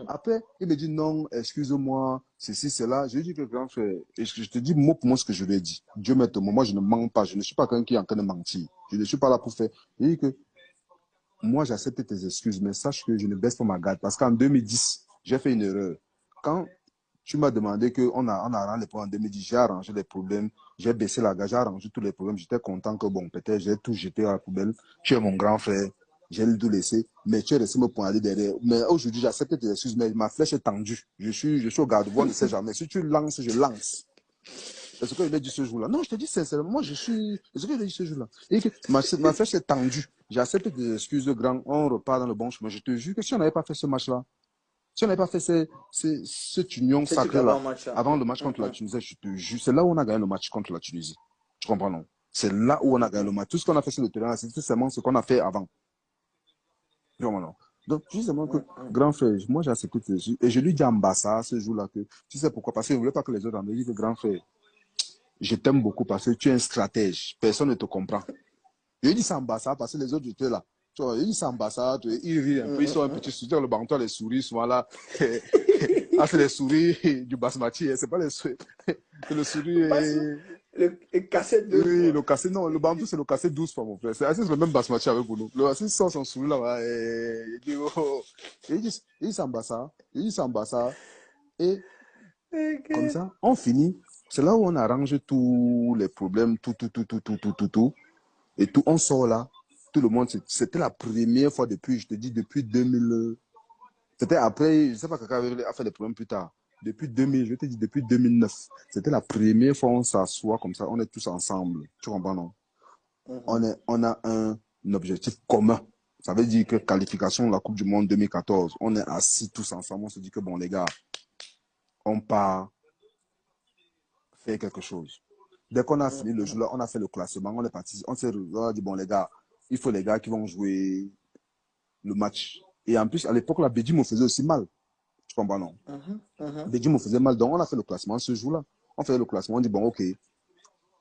Après, il me dit non, excuse-moi, ceci, cela. Je lui dis que grand frère, et je te dis mot pour mot ce que je lui ai dit. Dieu m'est témoin, moi je ne mens pas, je ne suis pas quelqu'un qui est en train de mentir. Je ne suis pas là pour faire. Je dis que moi j'accepte tes excuses, mais sache que je ne baisse pas ma garde parce qu'en 2010, j'ai fait une erreur. Quand tu m'as demandé qu'on a arrangé les problèmes en 2010, j'ai arrangé les problèmes, j'ai baissé la garde, j'ai arrangé tous les problèmes. J'étais content que bon, peut-être j'ai tout jeté à la poubelle. Tu es mon grand frère, j'ai tout laissé, mais tu es resté me pointer derrière. Mais aujourd'hui, j'accepte tes excuses, mais ma flèche est tendue. Je suis au garde-voie, on ne sait jamais. Si tu lances, je lance. C'est ce que je ai dit ce jour-là. Non, je te dis sincèrement, moi je suis. C'est ce que je ai dit ce jour-là. Et que ma flèche est tendue. J'accepte tes excuses, grand. On repart dans le bon chemin. Je te jure que si on n'avait pas fait ce match-là, si on n'avait pas fait cette union C'est du avant sacrée-là, match là. avant le match contre la Tunisie, je te jure, c'est là où on a gagné le match contre la Tunisie. Tu comprends, non? C'est là où on a gagné le match. Tout ce qu'on a fait sur le terrain, c'est tout simplement ce qu'on a fait avant. Tu comprends, non? Donc, justement que, grand frère, moi j'ai accepté tes excuses. Et je lui dis à Mbassa ce jour-là que, tu sais pourquoi? Parce qu'il ne voulait pas que les autres en disent que, grand frère, je t'aime beaucoup parce que tu es un stratège. Personne ne te comprend. Je lui dis ça Mbassa parce que les autres étaient là. Tu vois, il dit ça Mbassa, ils rient un peu, ils sont un petit sourire. Le banc, les souris sont là. Ah, c'est les souris du basmati, hein. C'est pas les souris. C'est le Passe souris. le cassette 12 Oui, fois. le cassé, non, le bantou, c'est le cassé 12 fois, mon frère. C'est le même basmati avec vous. Le assis sort son souris là, il dit, oh. Il dit ça Mbassa, il dit ça Mbassa. Et comme Ok. ça, on finit. C'est là où on arrange tous les problèmes, tout. Et tout, on sort là. Tout le monde, c'était la première fois depuis, je te dis, depuis 2000. C'était après, je ne sais pas, quelqu'un a fait des problèmes plus tard. Depuis 2000, je te dis, depuis 2009. C'était la première fois où on s'assoit comme ça, on est tous ensemble. Tu comprends, non? On a un objectif commun. Ça veut dire que qualification de la Coupe du Monde 2014, on est assis tous ensemble, on se dit que bon, les gars, on part faire quelque chose. Dès qu'on a fini le jeu là, on a fait le classement, on est parti, on s'est dit, bon, les gars, il faut les gars qui vont jouer le match. Et en plus, à l'époque, la Bédi me faisait aussi mal. Tu comprends, non? Bédi me faisait mal. Donc, on a fait le classement ce jour-là. On fait le classement, on dit, bon, ok.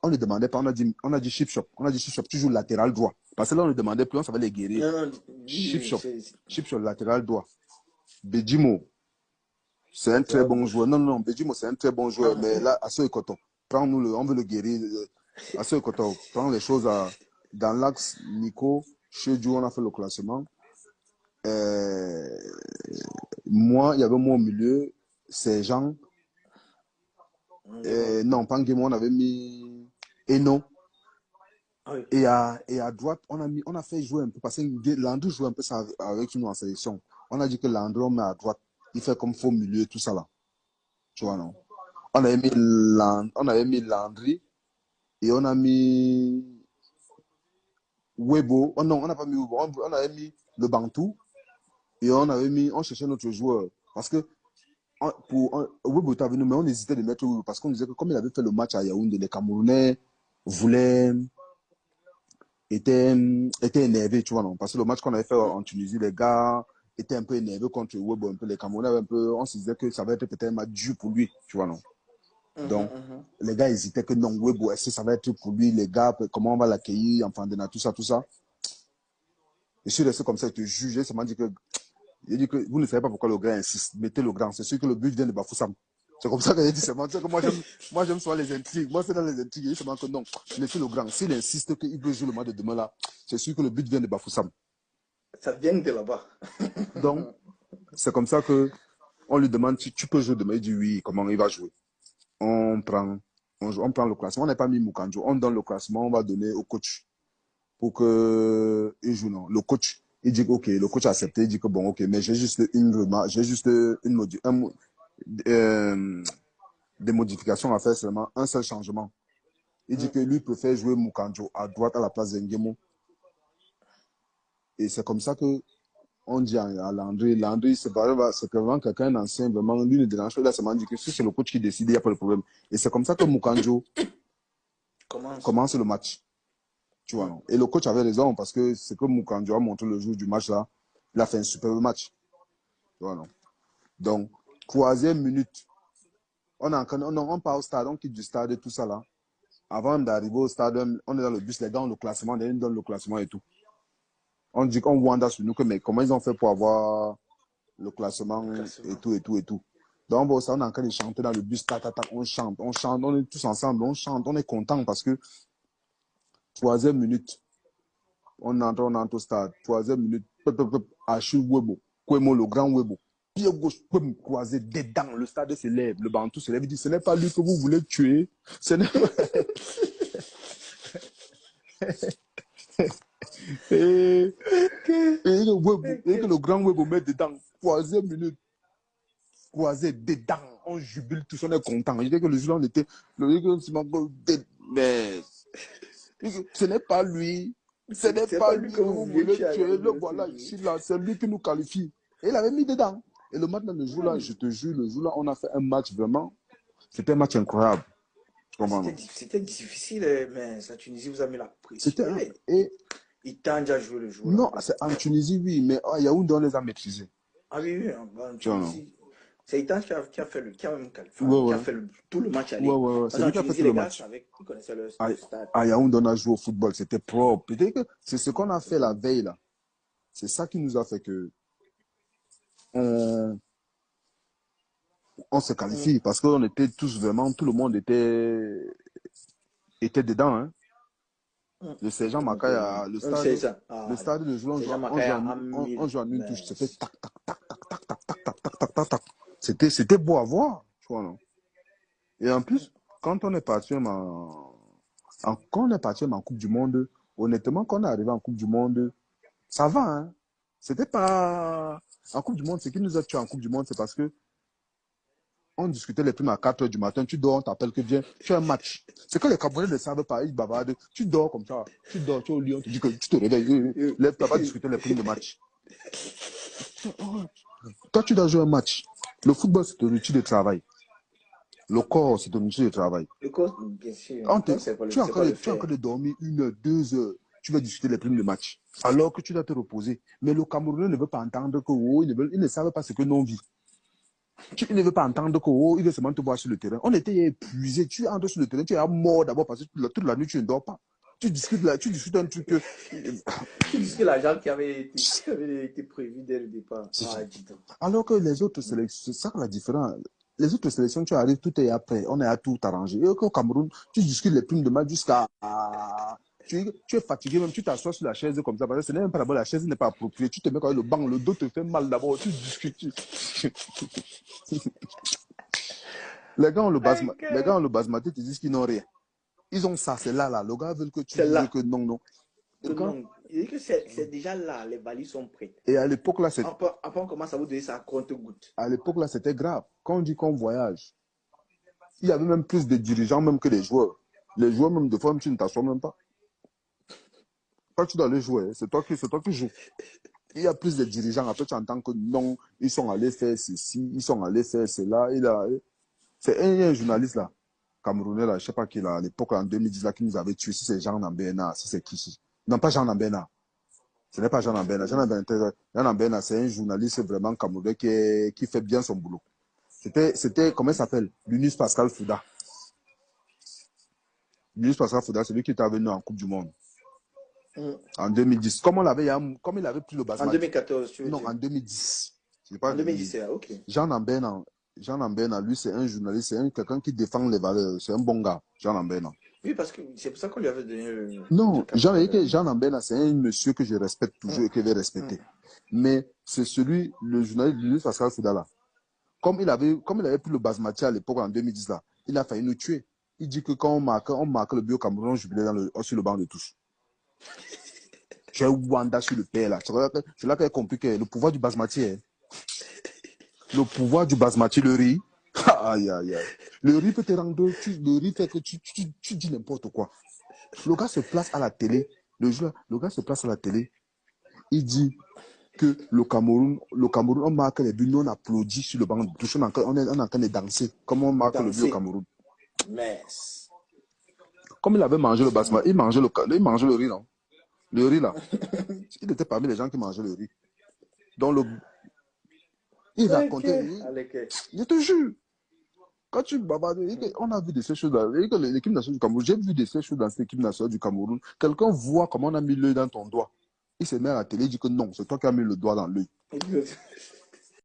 On ne demandait pas, on a dit chip shop. On a dit chip shop, toujours latéral droit. Parce que là, on ne demandait plus, on savait les guérir. Non, non, Chip dis, shop. Chip shop, latéral droit. Bedimo, c'est un très bon joueur. Non, non, Bedimo, c'est un très bon joueur. Mais là, à ce coton, prends-nous on veut le guérir. À ce coton, prends les choses dans l'axe. Nico, chez Dieu, on a fait le classement. Euh, Moi, il y avait moi au milieu, c'est Jean. Non, pas Nguemo, on avait mis Eno. Ah oui. Et à droite, on a fait jouer un peu, parce que Landry joue un peu ça avec nous en sélection. On a dit que Landry, on met à droite, il fait comme faux milieu, tout ça là. Tu vois, non? On avait mis Landry et on a mis Webo. Oh non, on n'a pas mis Webo, on avait mis le Bantou et on cherchait notre joueur. Parce que Webo était venu, mais on hésitait de mettre Webo parce qu'on disait que comme il avait fait le match à Yaoundé, les Camerounais voulaient était énervé, tu vois, non? Parce que le match qu'on avait fait en Tunisie, les gars étaient un peu énervés contre Webo, un peu les Camerounais, un peu, on se disait que ça va être peut-être un match dur pour lui, tu vois, non? Donc, les gars hésitaient que non, Webo, est-ce que ça va être pour lui, les gars, comment on va l'accueillir, enfin, tout ça, tout ça. Et je suis resté comme ça, il te jugeait, ça m'a dit que, il dit que vous ne savez pas pourquoi le gars insiste, mettez le grand, c'est sûr que le but vient de Bafoussam. C'est comme ça que j'ai dit, c'est que moi j'aime souvent les intrigues. Moi, c'est dans les intrigues. Il seulement que non, laissez le grand. S'il insiste qu'il veut jouer le match de demain là, c'est sûr que le but vient de Bafoussam. Ça vient de là-bas. Donc, c'est comme ça que on lui demande si tu peux jouer demain. Il dit oui, comment il va jouer. On prend, on prend le classement. On n'a pas mis Mukanjo. On donne le classement, on va donner au coach pour que il joue. Non. Le coach, il dit que ok, le coach a accepté. Il dit que bon, ok, mais j'ai juste une remarque, j'ai juste euh, des modifications à faire seulement, un seul changement. Il dit que lui préfère jouer Mukanjo à droite à la place d'Engemo. Et c'est comme ça que on dit à Landry, c'est vraiment quelqu'un d'ancien, vraiment, lui ne dérange pas, il a seulement dit que si c'est le coach qui décide, il n'y a pas de problème. Et c'est comme ça que Mukanjo Commence. commence le match. Tu vois, non? Et le coach avait raison, parce que c'est que Mukanjo a montré le jour du match là, il a fait un superbe match. Tu vois, non? Donc, troisième minute, on part au stade, on quitte du stade et tout ça là. Avant d'arriver au stade, on est dans le bus, les gars ont le classement, ils donnent le classement et tout. On dit qu'on Wanda sur nous, que mais comment ils ont fait pour avoir le classement Classement. et tout, et tout, et tout. Donc, bon, ça, on est en train de chanter dans le bus, on chante, on est tous ensemble, on chante, on est content parce que troisième minute, on entre au stade, troisième minute, Achille Webo, Kwemo, le grand Webo, pied gauche, croisé, dedans, le stade se lève, le bantou se lève, il dit, ce n'est pas lui que vous voulez tuer, ce n'est pas... et, et que le grand Webo met dedans, troisième minute, croisé, dedans, on jubile, tous on est content. Je dis que le jour on était, mais ce n'est pas lui, ce n'est C'est pas pas lui lui que que vous vous vouliez voulez tuer alors, tuer, vous le voulez voilà tuer. ici, là, c'est lui qui nous qualifie. Et il avait mis dedans. Et le match, le jour là, je te jure, le jour là, on a fait un match vraiment, c'était un match incroyable. C'était difficile, mais la Tunisie vous a mis la pression. C'était un, et Il t'a déjà joué le jour là. non, c'est en Tunisie, oui, mais à Yaoundé, on les a maîtrisés. Ah oui, oui, en Tu vois, non? Tunisie, c'est Itan qui a fait Ouais, qui a ouais, fait tout le match ouais, aller. ouais, ouais. Parce C'est lui qu'en qui a fait Tunisie, tout le les gars match. savaient, ils connaissaient À, le stade. à Yaoundé, on a joué au football, c'était propre. Peut-être que c'est ce qu'on a fait la veille là. C'est ça qui nous a fait que on, on se qualifie parce qu'on était tous vraiment, tout le monde était dedans. Hein. Le sergent Tout le monde était Makaya, dedans. C'est ça. le Ah, stade de jour, c'est Jean-Macaya à 1000. on joue en une touche. Mais C'était tac, tac, tac, tac, tac, tac, tac, tac, tac, tac, tac, tac. C'était beau à voir, tu vois, non? Et en plus, quand on est parti quand on est parti en Coupe du Monde, honnêtement, quand on est arrivé en Coupe du Monde, ça va, hein. C'était pas. En Coupe du Monde, ce qui nous a tué en Coupe du Monde, c'est parce que on discutait les primes à 4 heures du matin, tu dors, on t'appelle que viens, tu as un match. C'est que les Camerounais ne savent pas, ils bavardent, tu dors comme ça, tu dors, tu es au lit, on te dit que tu te réveilles, lève-toi, va discuter les primes de match. Toi, tu dois jouer un match. Le football, c'est un outil de travail. Le corps, c'est un outil de travail. le corps, bien sûr, On te, tu sais pas le tu es en faire. train de dormir 1 heure, 2 heures, tu vas discuter les primes de match. Alors que tu dois te reposer. Mais le Camerounais ne veut pas entendre que, oh, ils ne savent pas ce que l'on vit. Tu ne veux pas entendre que, oh, il veut seulement te voir sur le terrain. On était épuisés. Tu entres sur le terrain, tu es mort d'abord parce que toute la nuit, tu ne dors pas. Tu discutes un truc que. Tu dis que l'argent qui avait été prévu dès le départ. Ah, dis donc. Alors que les autres sélections, c'est ça la différence. Les autres sélections, tu arrives, tout est après. On est à tout arranger. Et au Cameroun, tu discutes les primes de match jusqu'à. Tu es fatigué, même tu t'assois sur la chaise comme ça, parce que ce n'est même pas d'abord la chaise n'est pas appropriée. Tu te mets quand le banc, le dos te fait mal d'abord. Tu discutes. Les gars ont le basmati, ils disent qu'ils n'ont rien. Ils ont ça, c'est là, là. Le gars veut que tu C'est dises là. que non, non. Que non. Il dit que c'est déjà là, les valises sont prêtes. Et à l'époque, là, Après, on commence à vous donner ça à compte-gouttes. à l'époque, là, c'était grave. Quand on dit qu'on voyage, il y avait même plus de dirigeants même que les joueurs. Les joueurs, même de fois, tu ne t'assois même pas. Quand tu dois aller jouer, c'est toi qui joues. Il y a plus de dirigeants. Après, tu entends que non, ils sont allés faire ceci, ils sont allés faire cela. C'est un journaliste là, Camerounais là, je ne sais pas qui là, à l'époque en 2010 là, qui nous avait tué. Si c'est Jean Nambena, si c'est qui. Non, pas Jean Nambena. Ce n'est pas Jean Nambena. Jean Nambena, c'est un journaliste vraiment camerounais qui fait bien son boulot. C'était comment il s'appelle? Lunus Pascal Fouda. Lunus Pascal Fouda, c'est lui qui était venu en Coupe du Monde. En 2010. Comme il avait pris le En basmati. 2014, tu veux Non, dire? en 2010. En 2010, c'est là, ok. Jean Nambena, lui, c'est un journaliste, c'est quelqu'un qui défend les valeurs. C'est un bon gars, Jean Nambena. Oui, parce que c'est pour ça qu'on lui avait donné le. Non, Jean Nambena, c'est un monsieur que je respecte toujours et que je vais respecter. Mais c'est le journaliste Lunus Pascal Fouda là. Comme il avait pris le basmati à l'époque en 2010 là, il a failli nous tuer. Il dit que quand on marque le but au Cameroun, on jubilait sur le banc de touche. J'ai Wanda sur le père là. C'est là qu'il a compris que le pouvoir du basmati est. Le pouvoir du basmati, le riz. Aïe, aïe, aïe. Le riz peut te rendre. Le riz fait que tu dis n'importe quoi. Le gars se place à la télé. Le gars se place à la télé. Il dit que le Cameroun, on marque les buts, nous on applaudit sur le banc de touche. On est en train de danser. Comment on marque le but au Cameroun? Mais. Comme il avait mangé le basmati, il mangeait le riz, non? Le riz là. Il était parmi les gens qui mangeaient le riz. Donc il racontait. Je te jure. Quand tu bavardes, on a vu de ces choses-là. L'équipe nationale du Cameroun, j'ai vu de ces choses dans cette équipe nationale du Cameroun. Quelqu'un voit comment on a mis l'œil dans ton doigt. Il se met à la télé, il dit que non, c'est toi qui as mis le doigt dans l'œil.